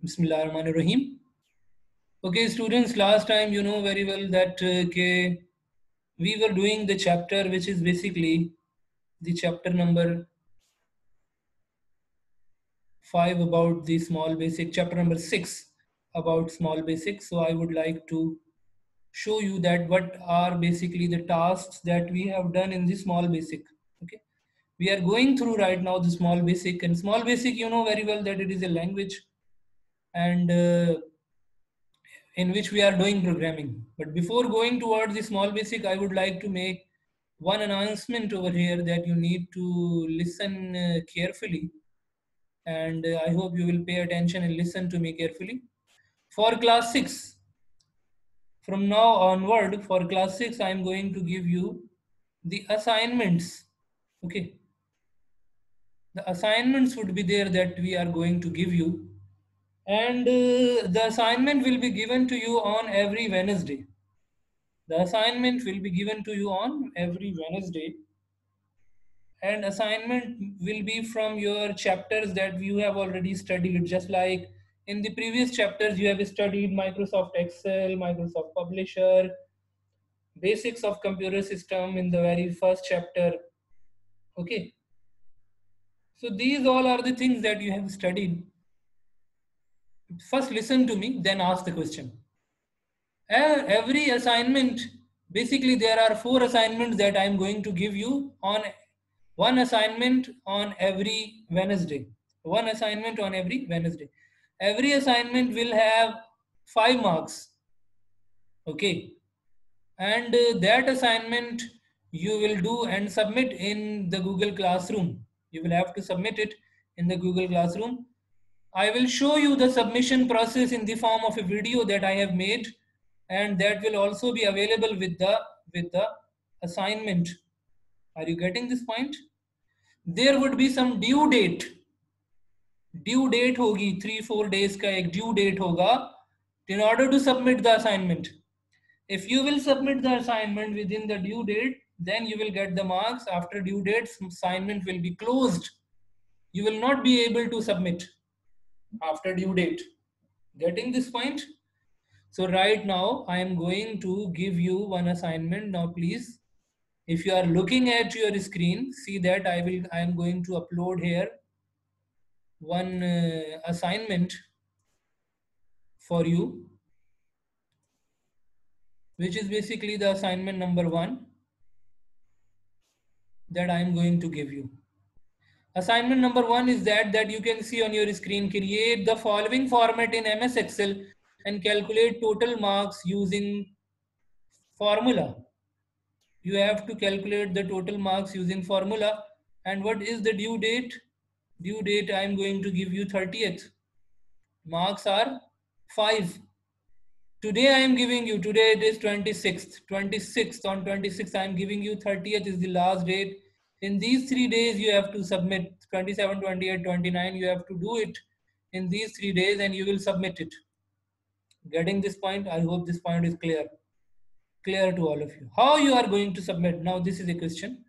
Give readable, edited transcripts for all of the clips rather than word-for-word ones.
Bismillahirrahmanirrahim. Okay, students, last time you know very well that we were doing the chapter which is basically the chapter number 5 about the small basic, chapter number 6 about small basic. So I would like to show you that what are basically the tasks that we have done in the small basic. Okay, we are going through right now the small basic, and small basic you know very well that it is a language and in which we are doing programming. But before going towards the small basic, I would like to make one announcement over here that you need to listen carefully, and I hope you will pay attention and listen to me carefully. For class 6, from now onward, for class 6, I am going to give you the assignments. Okay, the assignments would be there that we are going to give you, and the assignment will be given to you on every Wednesday. The assignment will be given to you on every Wednesday, and assignment will be from your chapters that you have already studied. Just like in the previous chapters, you have studied Microsoft Excel, Microsoft Publisher, basics of computer system in the very first chapter. Okay, so these all are the things that you have studied. First, listen to me, then ask the question. Every assignment, basically there are 4 assignments that I am going to give you on one assignment on every Wednesday. One assignment on every Wednesday. Every assignment will have 5 marks. Okay. And that assignment you will do and submit in the Google Classroom. You will have to submit it in the Google Classroom. I will show you the submission process in the form of a video that I have made, and that will also be available with the assignment. Are you getting this point? There would be some due date. Due date होगी 3-4 days का एक due date होगा in order to submit the assignment. If you will submit the assignment within the due date, then you will get the marks. After due date, assignment will be closed. You will not be able to submit after due date. Getting this point? So right now I am going to give you one assignment. Now please, if you are looking at your screen, see that I am going to upload here one assignment for you, which is basically the assignment number 1 that I am going to give you. Assignment number 1 is that you can see on your screen. Create the following format in MS Excel and calculate total marks using formula. You have to calculate the total marks using formula. And what is the due date? Due date I am going to give you 30th. Marks are 5. Today I am giving you, today it is 26th. On 26th I am giving you, 30th is the last date. In these 3 days you have to submit. 27, 28, 29, you have to do it in these 3 days and you will submit it. Getting this point? I hope this point is clear to all of you. How you are going to submit? Now this is a question.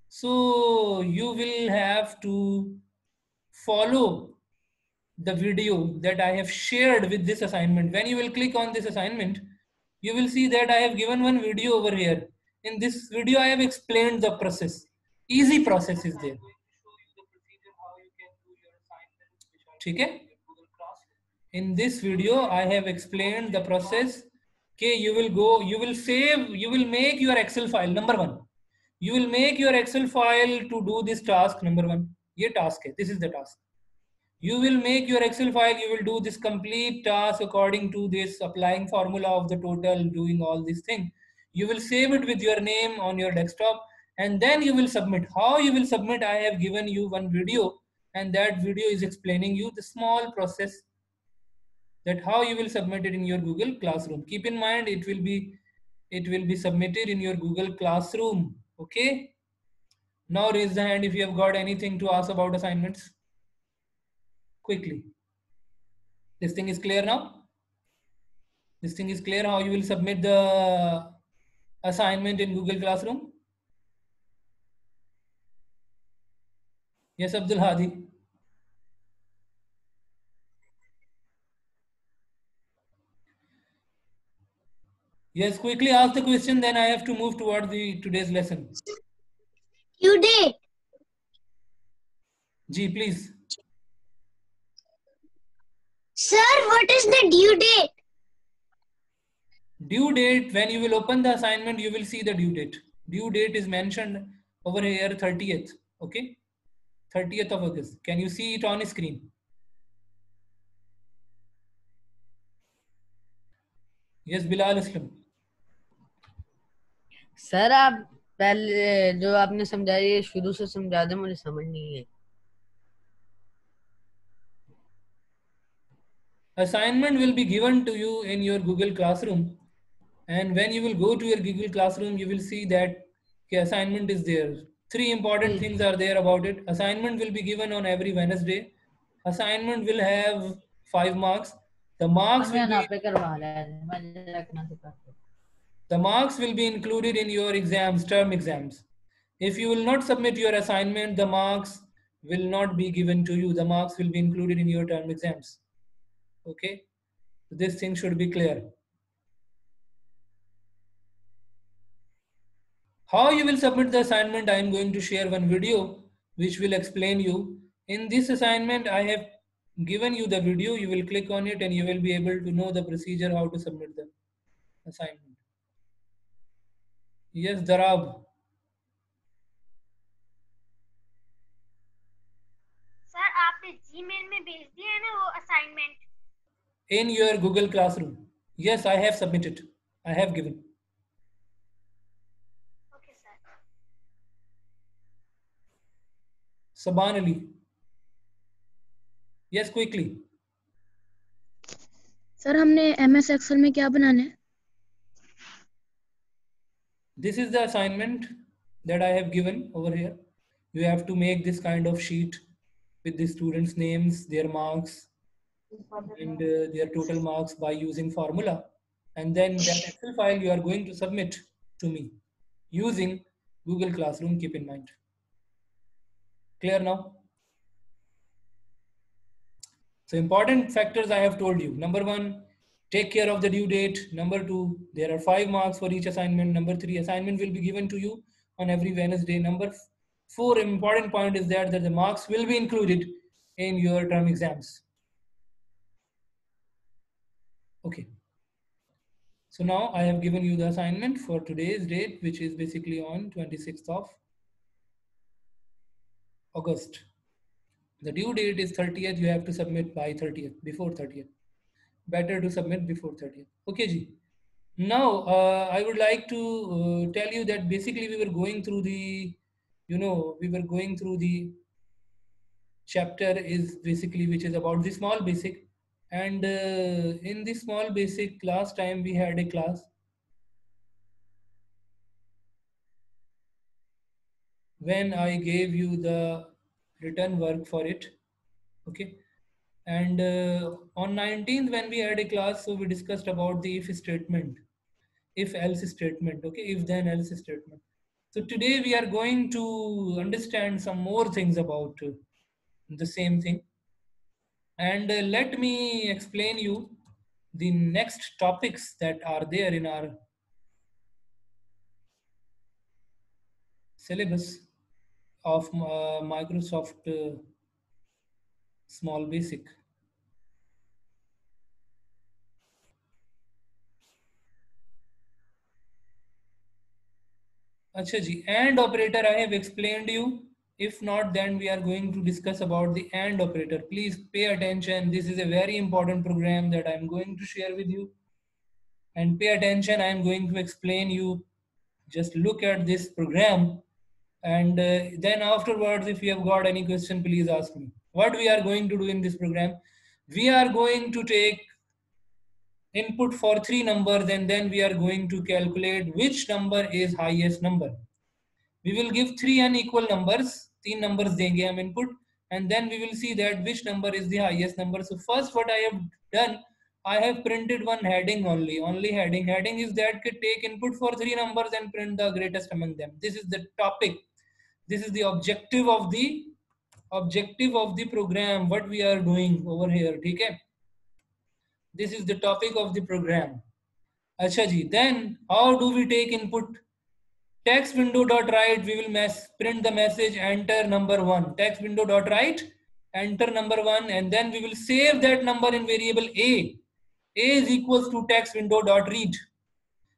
So you will have to follow the video that I have shared with this assignment. When you will click on this assignment, you will see that I have given one video over here. In this video, I have explained the process. Easy process is there. Okay? In this video, I have explained the process. Okay, you will go, you will save, you will make your Excel file. Number 1, you will make your Excel file to do this task. Number 1, ये task है. This is the task. You will make your Excel file, you will do this complete task according to this, applying formula of the total, doing all these things. You will save it with your name on your desktop, and then you will submit. How you will submit? I have given you one video, and that video is explaining you the small process that how you will submit it in your Google Classroom. Keep in mind, it will be submitted in your Google Classroom. Okay. Now raise the hand if you have got anything to ask about assignments. Quickly. This thing is clear now? This thing is clear how you will submit the assignment in Google Classroom? Yes, Abdul Hadi. Yes, quickly ask the question, then I have to move toward the today's lesson. Due date. Ji, please. Sir, what is the due date? Due date, when you will open the assignment, you will see the due date. Due date is mentioned over here 30th. Okay, 30th of August. Can you see it on screen? Yes, Bilal Aslam. Sir आप पहले जो आपने समझाया ये शुरू से समझा दे, मुझे समझ नहीं है. Assignment will be given to you in your Google Classroom, and when you will go to your Google Classroom, you will see that the assignment is there. Three important things are there about it. Assignment will be given on every Wednesday. Assignment will have 5 marks. The marks will be included in your exams, term exams. If you will not submit your assignment, the marks will not be given to you. The marks will be included in your term exams. Okay, this thing should be clear. How you will submit the assignment, I am going to share one video which will explain you. In this assignment, I have given you the video. You will click on it and you will be able to know the procedure how to submit the assignment. Yes, Darab. Sir आपने Gmail में भेज दिया है ना वो assignment? In your Google Classroom. Yes, I have submitted. I have given. Okay, sir. Saban Ali. Yes, quickly. Sir हमने MS Excel में क्या बनाना है? This is the assignment that I have given over here. You have to make this kind of sheet with the students' names, their marks, and their total marks by using formula. And then that Excel file you are going to submit to me using Google Classroom, keep in mind. Clear now? So important factors I have told you. Number 1, take care of the due date. Number 2, there are 5 marks for each assignment. Number 3, assignment will be given to you on every Wednesday. Number 4, important point is that the marks will be included in your term exams. Okay. So now I have given you the assignment for today's date, which is basically on 26th of August. The due date is 30th. You have to submit by 30th, before 30th. Better to submit before 30th. Okay, Ji. Now, I would like to tell you that basically we were going through the, chapter is basically which is about the small basic. And in the small basic, last time we had a class when I gave you the written work for it. Okay. And on 19th, when we had a class, so we discussed about the if statement, if else statement, okay, if then else statement. So today we are going to understand some more things about the same thing. And let me explain you the next topics that are there in our syllabus of Microsoft Small Basic. Acha ji, and operator I have explained you. If not, then we are going to discuss about the AND operator. Please pay attention. This is a very important program that I am going to share with you. And pay attention. I am going to explain you. Just look at this program. And then afterwards, if you have got any question, please ask me. What we are going to do in this program? We are going to take input for 3 numbers and then we are going to calculate which number is highest number. We will give 3 unequal numbers, 3 numbers देंगे हम input, and then we will see that which number is the highest number. So first what I have done, I have printed one heading only heading. Heading is that take input for 3 numbers and print the greatest among them. This is the topic. This is the objective of the program. What we are doing over here, ठीक है? This is the topic of the program. अच्छा जी, then how do we take input? Text window dot write, we will print the message, enter number 1. Text window dot write, enter number 1, and then we will save that number in variable a. A is equals to text window dot read.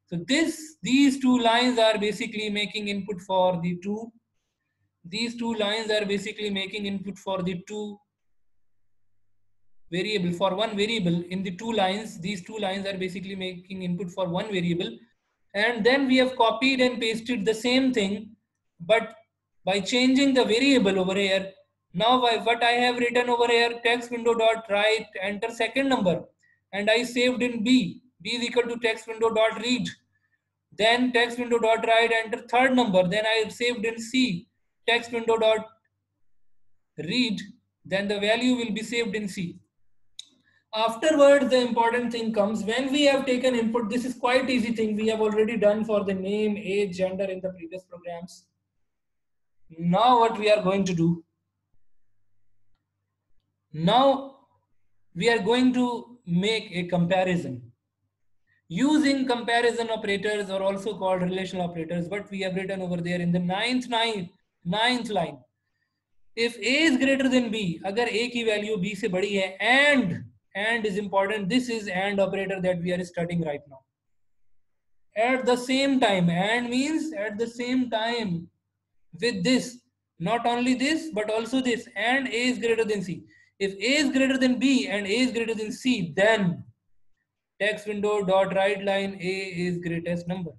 So these two lines are basically making input for the two. These two lines are basically making input for the two variable, for one variable in the two lines. These two lines are basically making input for one variable, and then we have copied and pasted the same thing, but by changing the variable over here. Now what I have written over here, text window dot write, enter second number, and I saved in b. B is equal to text window dot read. Then text window dot write, enter third number. Then I saved in c, text window dot read. Then the value will be saved in c. Afterwards, the important thing comes when we have taken input. This is quite easy thing. We have already done for the name, age, gender in the previous programs. Now what we are going to do? Now we are going to make a comparison. Using comparison operators, or also called relational operators, what we have written over there in the ninth line. If a is greater than b, agar a की value b से बड़ी है, and is important. This is and operator that we are studying right now. At the same time, and means at the same time with this, not only this but also this, and a is greater than c. If a is greater than b and a is greater than c, then text window dot write line a is greatest number.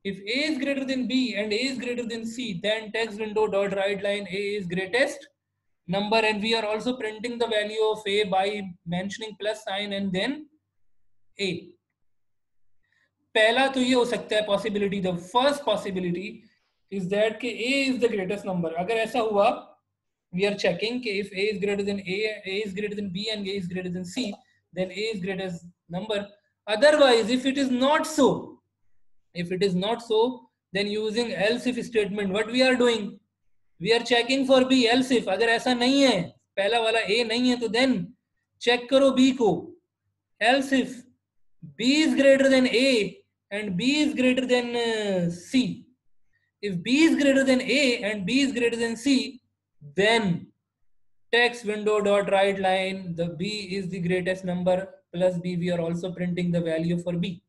If a is greater than b and a is greater than c, then text window dot write line a is greatest number, and we are also printing the value of a by mentioning plus sign and then a. पहला तो ये हो सकता है possibility, the first possibility is that कि a is the greatest number. अगर ऐसा हुआ, we are checking कि if a is greater than a is greater than b and a is greater than c, then a is greatest number. Otherwise, if it is not so, then using else if statement, what we are doing, we are checking for b. else if अगर ऐसा नहीं है, पहला वाला a नहीं है, तो then check करो b को. else if b is greater than a and b is greater than c. If b is greater than a and b is greater than c, then text window dot write line, the b is the greatest number plus b. We are also printing the value for b.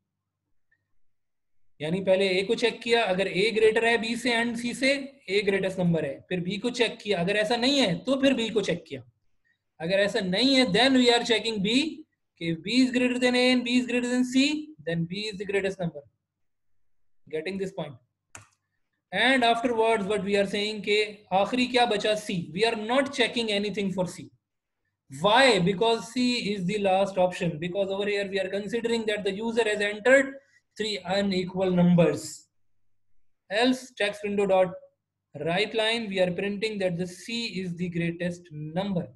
यानी पहले a को check किया, अगर a greater है b से and c से, a greatest number है. फिर b को चेक किया, अगर ऐसा नहीं है तो फिर b को चेक किया. अगर ऐसा नहीं है, then we are checking b. If b is greater than a and b is greater than c, then b is the greatest number. Getting this point? And afterwards, what we are saying के आखिरी क्या बचा, c. We are not checking anything for c. Why? Because c is the last option. Because over here we are considering that the user has entered 3 unequal numbers. Else text window dot write line, we are printing that the c is the greatest number.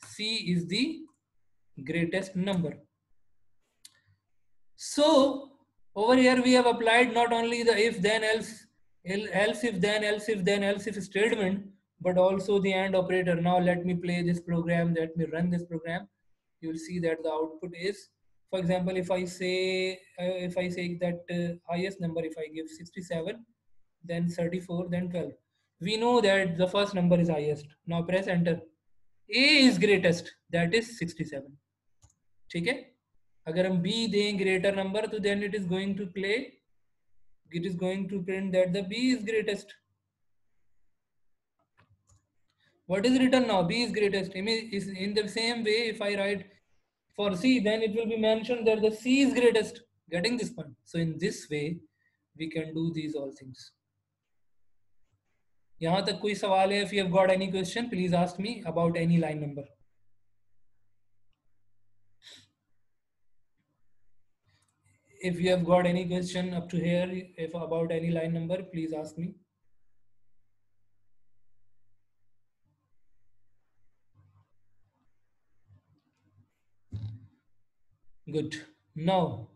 C is the greatest number. So over here we have applied not only the if then else if then statement, but also the AND operator. Now let me play this program, let me run this program. You will see that the output is, for example, if I say that highest number, if I give 67, then 34, then 12, we know that the first number is highest. Now press enter. A is greatest, that is 67. ठीक है? अगर हम B दें greater number, तो then it is going to print that the B is greatest. What is written now? B is greatest. Is in the same way, if I write for C, then it will be mentioned that the C is greatest. Getting this point? So in this way, we can do these all things. यहाँ तक कोई सवाल है? If you have got any question, please ask me about any line number. If you have got any question up to here, if about any line number, please ask me. Good. Now,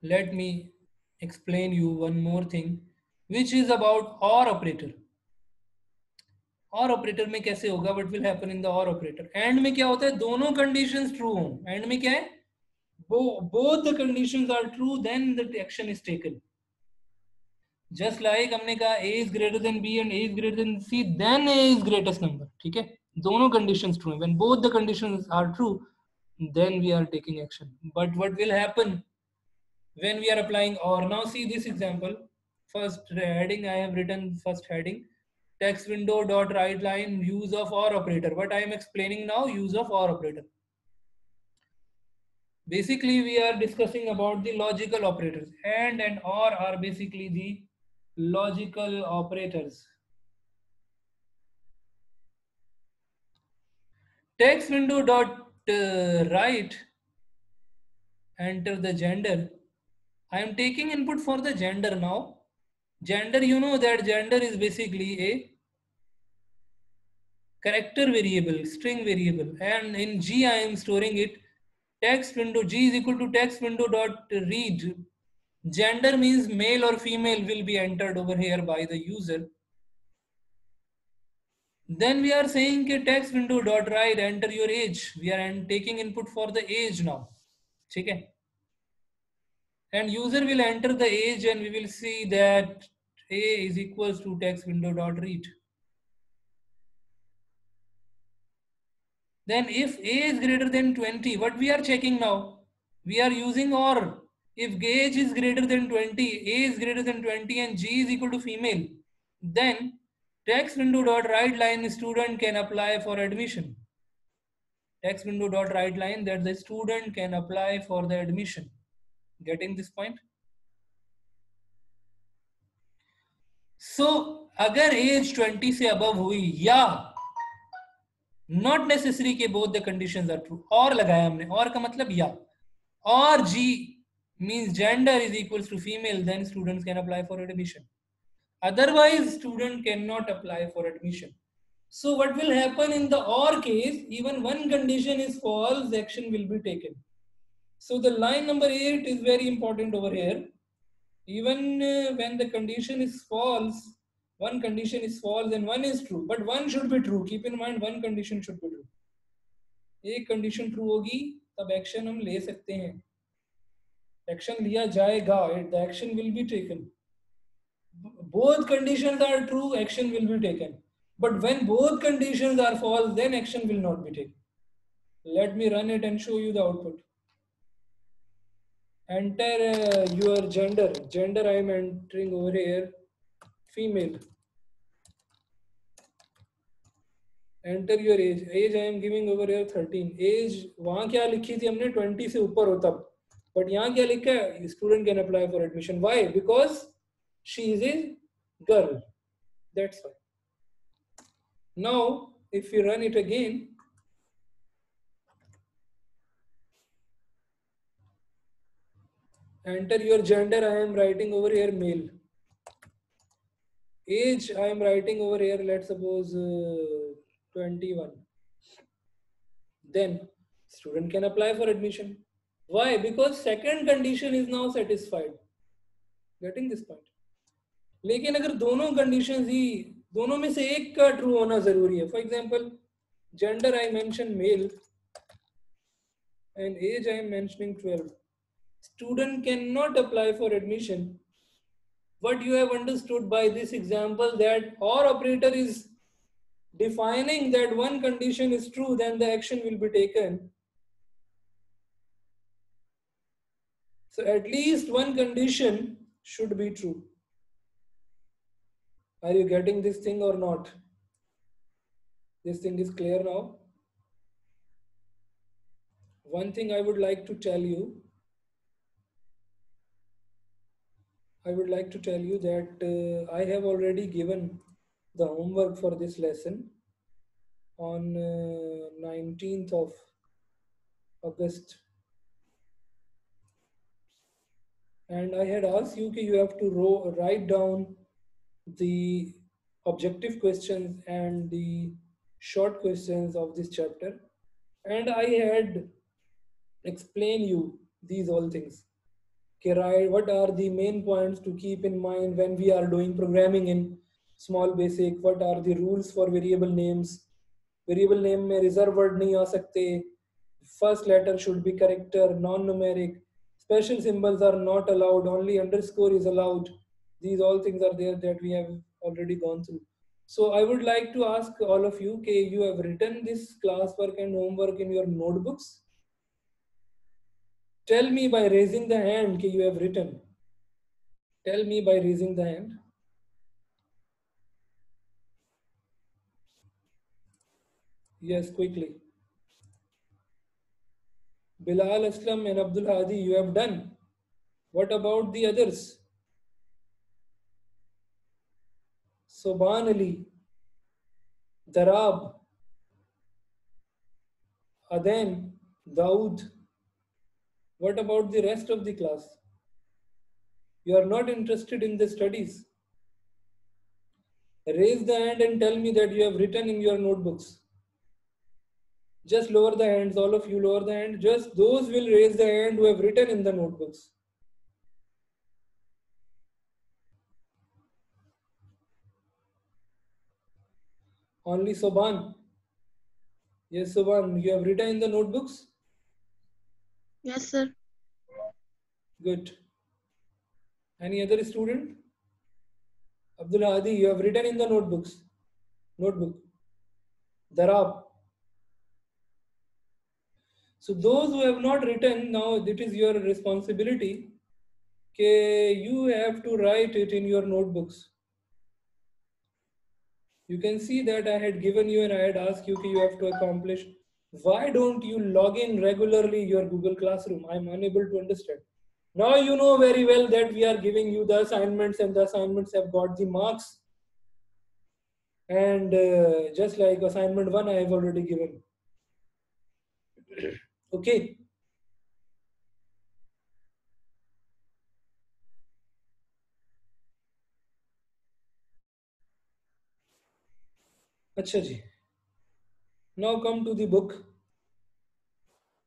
let me explain you one more thing, which is about OR operator. OR operator में कैसे होगा? What will happen in the OR operator? AND में क्या होता है? दोनों conditions true हों. AND में क्या है? both the conditions are true, then the action is taken. Just like हमने कहा a is greater than b and a is greater than c, then a is greatest number. ठीक है, दोनों conditions true. When both the conditions are true, then we are taking action. But what will happen when we are applying or? Now see this example. First heading, I have written first heading, text window dot write line, use of or operator. What I am explaining now, use of or operator. Basically we are discussing about the logical operators. And or are basically the logical operators. Text window dot write, enter the gender. I am taking input for the gender now. Gender, you know that gender is basically a character variable, string variable, and in G I am storing it. Text window G is equal to text window dot read. Gender means male or female will be entered over here by the user. Then we are saying कि text window dot write, enter your age. We are taking input for the age now. ठीक है? And user will enter the age and we will see that a is equals to text window dot read. Then if a is greater than 20, what we are checking now? We are using or. If age is greater than 20, a is greater than 20 and g is equal to female, then text window dot write line student can apply for admission. Text window dot write line that the student can apply for the admission. Getting this point? So अगर age 20 से above हुई या not necessary के both the conditions are true, और लगाया हमने, और का मतलब या, or G means gender is equals to female, then students can apply for admission. Otherwise student cannot apply for admission. So what will happen in the or case, even one condition is false, action will be taken. So the line number 8 is very important over here. Even when the condition is false, one condition is false and one is true, but one should be true. Keep in mind, one condition should be true. एक condition true होगी तब action हम ले सकते हैं. Action लिया जाएगा. The action will be taken. Both conditions are true, action will be taken. But when both conditions are false, then action will not be taken. Let me run it and show you the output. Enter your gender. Gender I am entering over here female. Enter your age. Age I am giving over here 13. Age वहाँ क्या लिखी थी हमने 20 से ऊपर हो तब. But यहाँ क्या लिखा है? Student can apply for admission. Why? Because she is a girl. That's why. Now if we run it again, enter your gender. I am writing over here male. Age I am writing over here, let's suppose 21. Then student can apply for admission. Why? Because second condition is now satisfied. Getting this point? लेकिन अगर दोनों conditions ही दोनों में से एक का true होना जरूरी है. For example, gender I mention male and age I am mentioning 12. Student cannot apply for admission. What you have understood by this example, that or operator is defining that one condition is true, then the action will be taken. So at least one condition should be true. Are you getting this thing or not? This thing is clear now. One thing I would like to tell you. That I have already given the homework for this lesson on 19th of August. And I had asked you that you have to write down the objective questions and the short questions of this chapter. And I had explained you these all things. Okay, what are the main points to keep in mind when we are doing programming in small basic? What are the rules for variable names? Variable name में reserve word नहीं आ सकते. First letter should be character, non-numeric. Special symbols are not allowed, only underscore is allowed. These all things are there that we have already gone through. So I would like to ask all of you, okay, you have written this classwork and homework in your notebooks? Tell me by raising the hand that you have written. Tell me by raising the hand. Yes, quickly. Bilal Aslam and Abdul Hadi, you have done. What about the others? Soban Ali, Darab, Aden, Daud. What about the rest of the class? You are not interested in the studies. Raise the hand and tell me that you have written in your notebooks. Just lower the hands, all of you lower the hand. Just those will raise the hand who have written in the notebooks. Only Soban. Yes, Soban, you have written in the notebooks? Yes, sir. Good. Any other student? Abdul Hadi, you have written in the notebooks. Notebook. Darab. So those who have not written, now it is your responsibility. Okay, you have to write it in your notebooks. You can see that I had given you and I had asked you, okay, you have to accomplish. Why don't you log in regularly your Google Classroom? I'm unable to understand. Now you know very well that we are giving you the assignments and the assignments have got the marks. And just like assignment 1, I have already given. Okay. Acha ji. Now come to the book.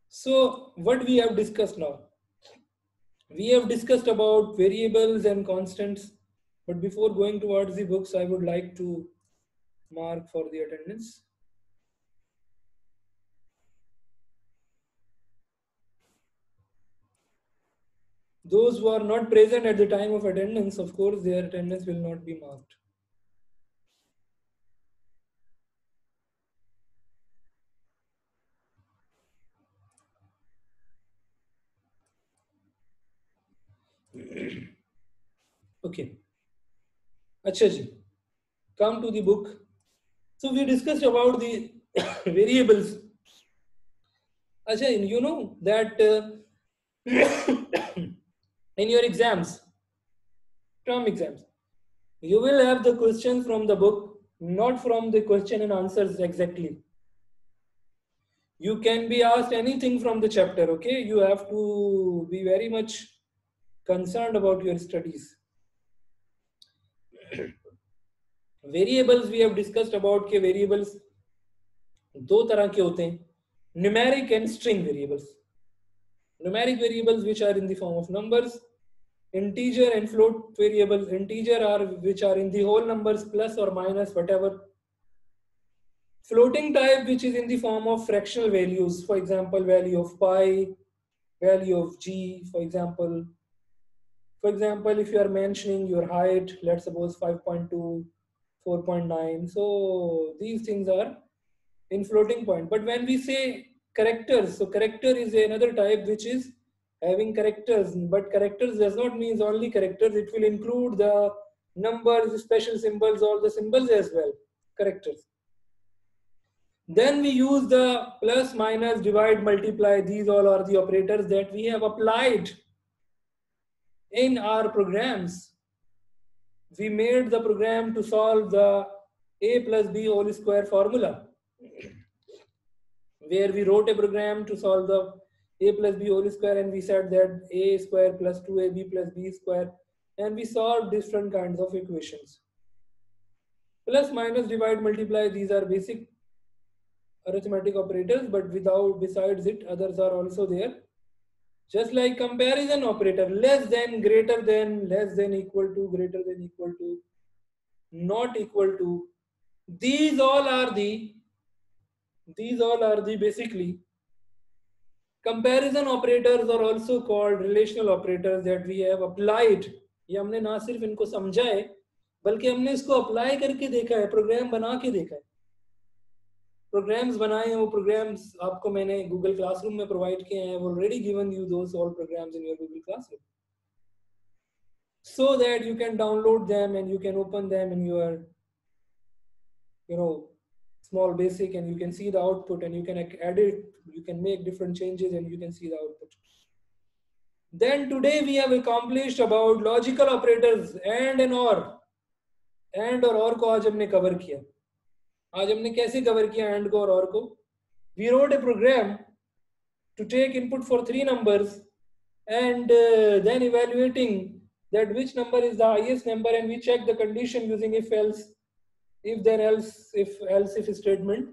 So what we have discussed now? We have discussed about variables and constants. But before going towards the books, I would like to mark for the attendance. Those who are not present at the time of attendance, of course, their attendance will not be marked. Okay. Acha ji. Come to the book. So we discussed about the variables. Acha, you know that in your exams, term exams, you will have the question from the book, not from the question and answers exactly. You can be asked anything from the chapter, okay? You have to be very much concerned about your studies. Variables we have discussed about के variables दो तरह के होते हैं, numeric and string variables. Numeric variables which are in the form of numbers, integer and float variables. Integer are which are in the whole numbers plus or minus whatever. Floating type which is in the form of fractional values, for example value of pi, value of g, for example if you are mentioning your height, let's suppose 5.2, 4.9, so these things are in floating point. But when we say characters, so character is another type which is having characters, but characters does not mean only characters, it will include the numbers, special symbols, all the symbols as well, characters. Then we use the plus, minus, divide, multiply. These all are the operators that we have applied in our programs. We made the program to solve the a plus b whole square formula, where we wrote a program to solve the a plus b whole square, and we said that a square plus 2ab plus b square, and we solved different kinds of equations. Plus, minus, divide, multiply, these are basic arithmetic operators, but besides it, others are also there. Just like comparison operator, less than, greater than, less than, equal to, greater than, equal to, not equal to. These all are the basically Comparison operators are also called relational operators that we have applied. ये हमने ना सिर्फ इनको समझा है बल्कि हमने इसको अप्लाई करके देखा है, प्रोग्राम बना के देखा है, प्रोग्राम्स बनाए हैं. वो प्रोग्राम्स आपको मैंने गूगल क्लासरूम में प्रोवाइड किए हैं. Already given you those all programmes in your Google classroom so that you can download them and you can open them in your small basic, and you can see the output, and you can edit, you can make different changes, and you can see the output. Then today we have accomplished about logical operators and an or. And और को आज हमने cover किया. आज हमने कैसे cover किया and को और को? We wrote a program to take input for 3 numbers and then evaluating that which number is the highest number, and we check the condition using if else, if then else, if statement.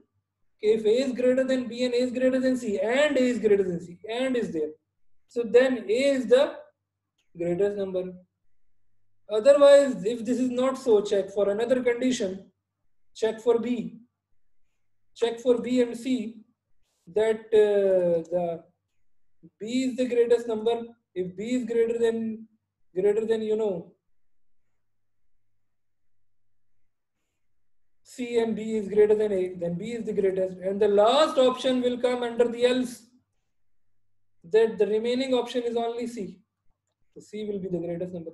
If A is greater than B and A is greater than C and A is greater than C and is there, so then A is the greatest number. Otherwise, if this is not so, check for another condition, check for B and C, that the B is the greatest number. If B is greater than C and B is greater than A, then B is the greatest. And the last option will come under the else, that the remaining option is only C. So C will be the greatest number.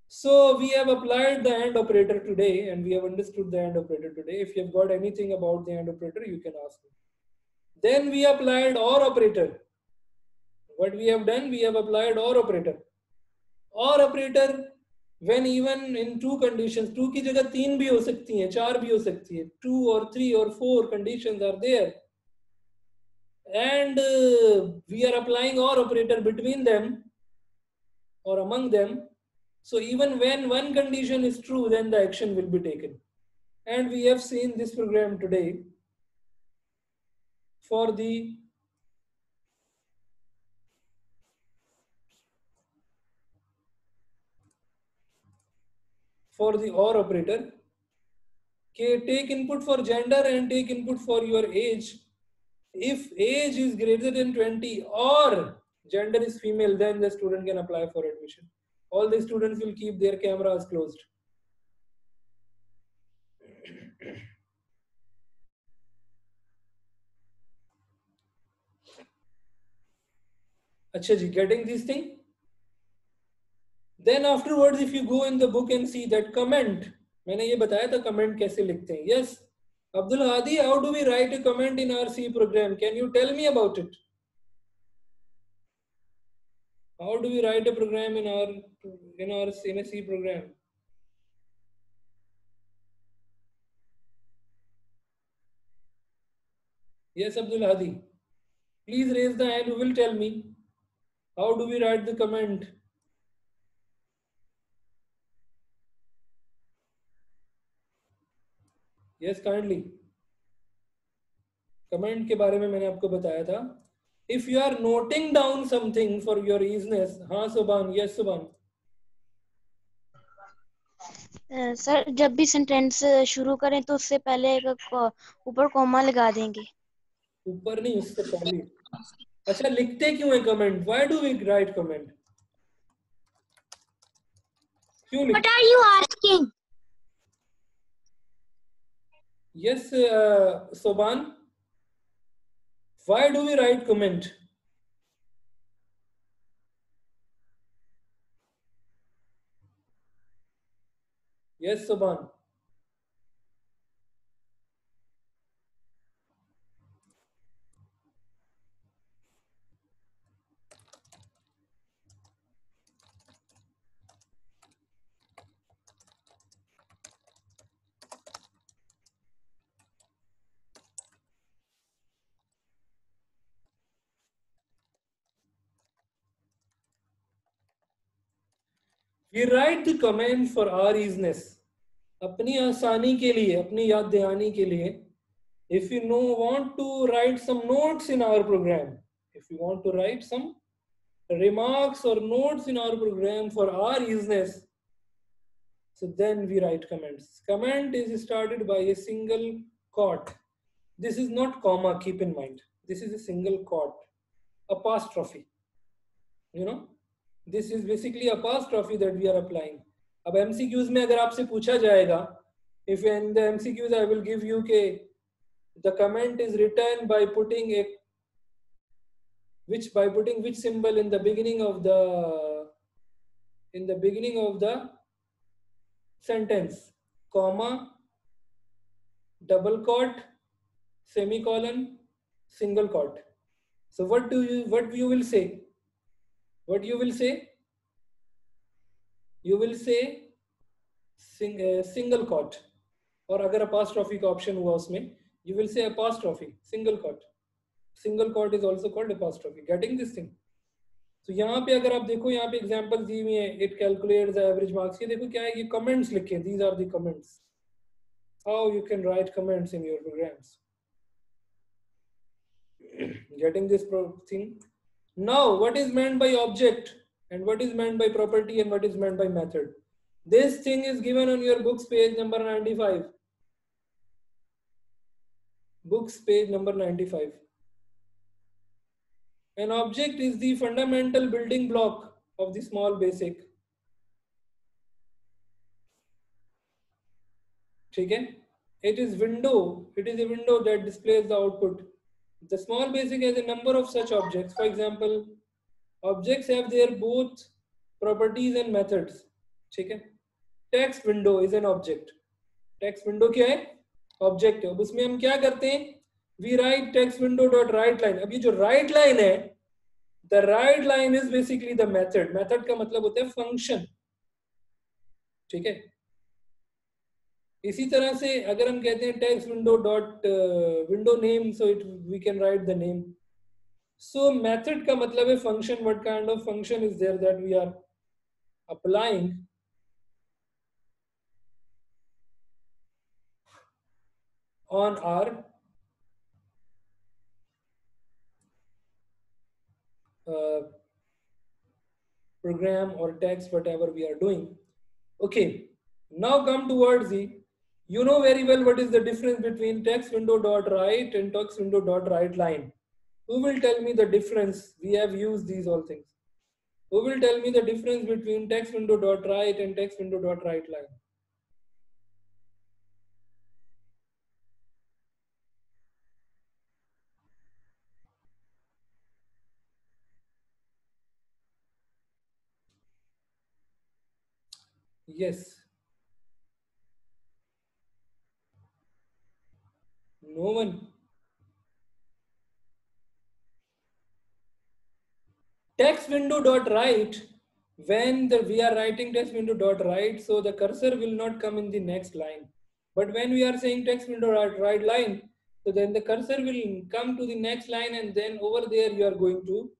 So we have applied the AND operator today, and we have understood the AND operator today. If you have got anything about the AND operator, you can ask me. Then we applied OR operator. What we have done, we have applied OR operator. OR operator, when even in 2 conditions, 2 की जगह 3 भी हो सकती हैं, 4 भी हो सकती है, 2 or 3 or 4 conditions are there, and we are applying OR operator between them or among them. So even when one condition is true, then the action will be taken. And we have seen this program today for the OR operator. Okay, take input for gender and take input for your age. If age is greater than 20 or gender is female, then the student can apply for admission. All the students will keep their cameras closed. Acha ji, getting this thing? Then afterwards, if you go in the book and see that comment, मैंने ये बताया था comment कैसे लिखते हैं. Yes, Abdul Hadi, how do we write a comment in our C program? Can you tell me about it? How do we write a program in a C program? Yes, Abdul Hadi. Please raise the hand. Who will tell me? How do we write the comment? Yes, kindly. Comment के बारे में मैंने आपको बताया था. If you are noting down something for your easiness, हाँ Subhan, yes Subhan. Sir जब भी सेंटेंस शुरू करें तो उससे पहले एक ऊपर कॉमा लगा देंगे. ऊपर नहीं, उससे पहले. अच्छा, लिखते क्यों है comment? Why do we write comment? क्यों लिखते? What are you asking? Yes, Soban. Why do we write comment? Yes, Soban. We write the comment for our easiness. अपनी आसानी के लिए, अपनी याद दहानी के लिए. If you want to write some notes in our program, if you want to write some remarks or notes in our program for our easiness, so then we write comments. Comment is started by a single quote. This is not comma, keep in mind. This is a single quote. apostrophe. You know, this is basically apostrophe that we are applying. अब MCQs में अगर आपसे पूछा जाएगा, if in the MCQs I will give you के the comment is written by putting which symbol in the beginning of the sentence, comma, double quote, semicolon, single quote. So what you will say? What you will say? You will say single quote. और अगर apostrophe का option हुआ उसमें, you will say apostrophe, single quote. Single quote is also called apostrophe. Getting this thing? तो यहाँ पे अगर आप देखो, यहाँ पे एग्जांपल दी हुई है, it calculates the average marks. ये देखो क्या है, ये comments लिखे हैं. These are the comments. How you can write comments in your programs. Getting this thing? Now, what is meant by object and what is meant by property and what is meant by method? This thing is given on your books page number 95. Books page number 95. An object is the fundamental building block of the small basic. ठीक है? It is a window that displays the output. The small basic has a number of such objects. For example, objects have their both properties and methods. ठीक है? Text window is an object. Text window क्या है? Object है. अब उसमें हम क्या करते हैं? We write text window dot write line. अब ये जो write line है, the write line is basically the method. Method का मतलब होता है function. ठीक है? इसी तरह से अगर हम कहते हैं text window dot window name, so we can write the name. So method का मतलब है function. What kind of function is there that we are applying on our program or text, whatever we are doing. Okay, now come towards the, you know very well what is the difference between text window dot write and text window dot write line. Who will tell me the difference? We have used these all things. Who will tell me the difference between text window dot write and text window dot write line? Yes. No one. Text window dot write, when we are writing text window dot write, so the cursor will not come in the next line. But when we are saying text window dot write line, so then the cursor will come to the next line, and then over there you are going to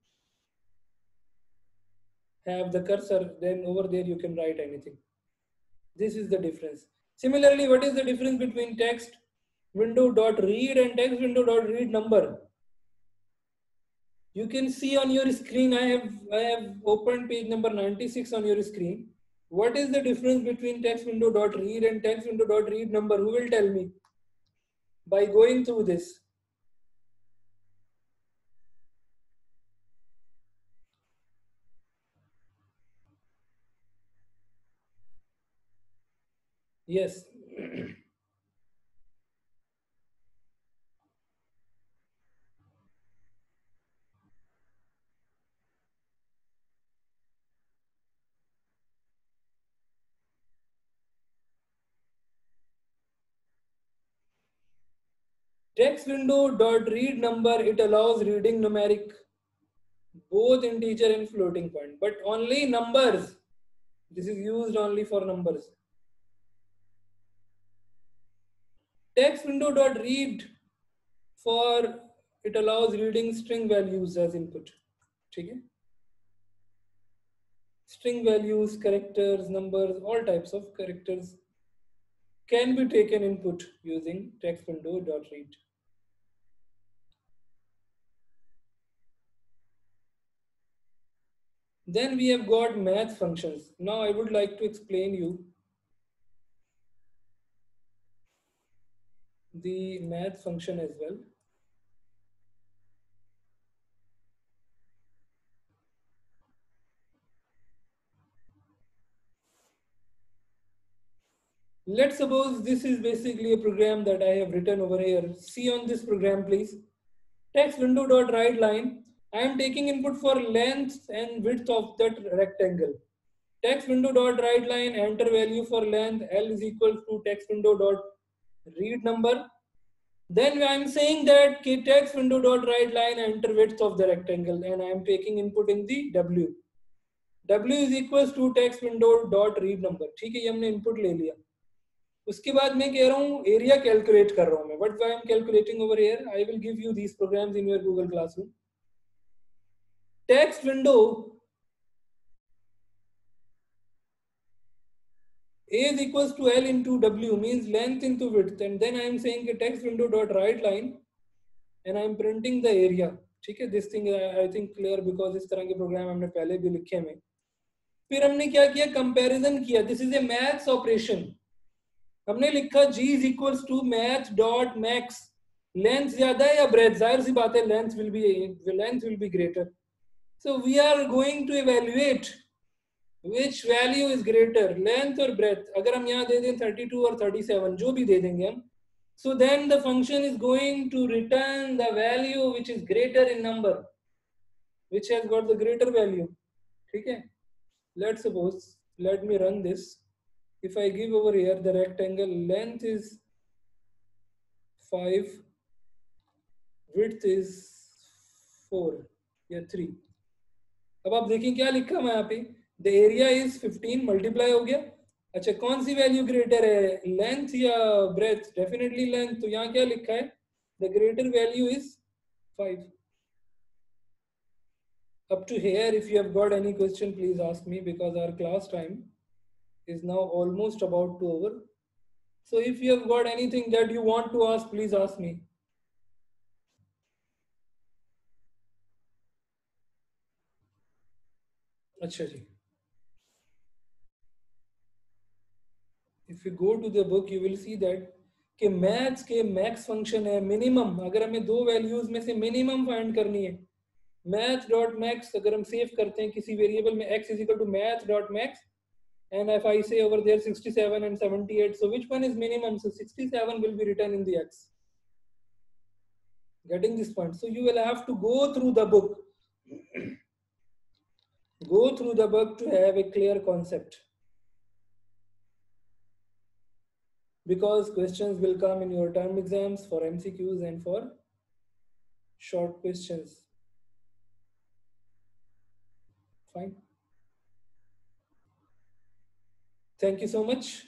have the cursor, then over there you can write anything. This is the difference. Similarly, what is the difference between text window dot read and text window dot read number? You can see on your screen, I have opened page number 96 on your screen. What is the difference between text window dot read and text window dot read number? Who will tell me by going through this? Yes. Text window dot read number, it allows reading numeric, both integer and floating point, but only numbers. This is used only for numbers. Text window dot read, for it allows reading string values as input. Okay? String values, characters, numbers, all types of characters can be taken input using text window dot read. Then we have got math functions. Now I would like to explain you the math function as well. Let's suppose this is basically a program that I have written over here. See on this program, please. Text window dot write line. I am taking input for length and width of that rectangle. Text window dot write line, enter value for length. L is equal to text window dot read number. Then I am saying that text window dot write line, enter width of the rectangle, and I am taking input in the W. W is equals to text window dot read number. ठीक है, ये हमने input ले लिया. उसके बाद मैं कह रहा हूँ एरिया कैलकुलेट कर रहा हूँ मैं. What I am calculating over here? I will give you these programs in your Google Classroom. Text window A is equals to L into W means length into width, and then I am saying a text window dot write line, and I am printing the area. ठीक है, this thing I think clear because इस तरह के programme हमने पहले भी लिखे हैं. फिर हमने क्या किया, कंपैरिजन किया. This is a maths operation. हमने लिखा g is equals to math dot max. Length ज्यादा है या ब्रेथ? जाहिर सी बात है length will be greater. So we are going to evaluate which value is greater, length or breadth. अगर हम यहाँ दे दें 32 और 37, जो भी दे देंगे हम, so then the function is going to return the value which is greater in number, which has got the greater value. ठीक है? Let's suppose, let me run this. If I give over here the rectangle length is 5, width is 4 या 3. अब आप देखें क्या लिखा मैं यहाँ पे, the area is 15 मल्टीप्लाई हो गया. अच्छा, कौन सी वैल्यू ग्रेटर है, लेंथ या ब्रेथ? Definitely length. तो यहाँ क्या लिखा है, the greater value is 5. Up to here, if you have got any question, please ask me because our class time is now almost about to over. So if you have got anything that you want to ask, please ask me. अच्छा जी. If you go to the book, you will see that कि maths के max function है minimum. अगर हमें दो values में से minimum find करनी है, मैथ डॉट मैक्स अगर हम सेव करते हैं किसी वेरिएबल में, x is equal to math dot max, and if I say over there 67 and 78, so which one is minimum? So 67 will be written in the x. Getting this point? So you will have to go through the book go through the book to have a clear concept, because questions will come in your term exams for MCQs and for short questions. Fine. Thank you so much.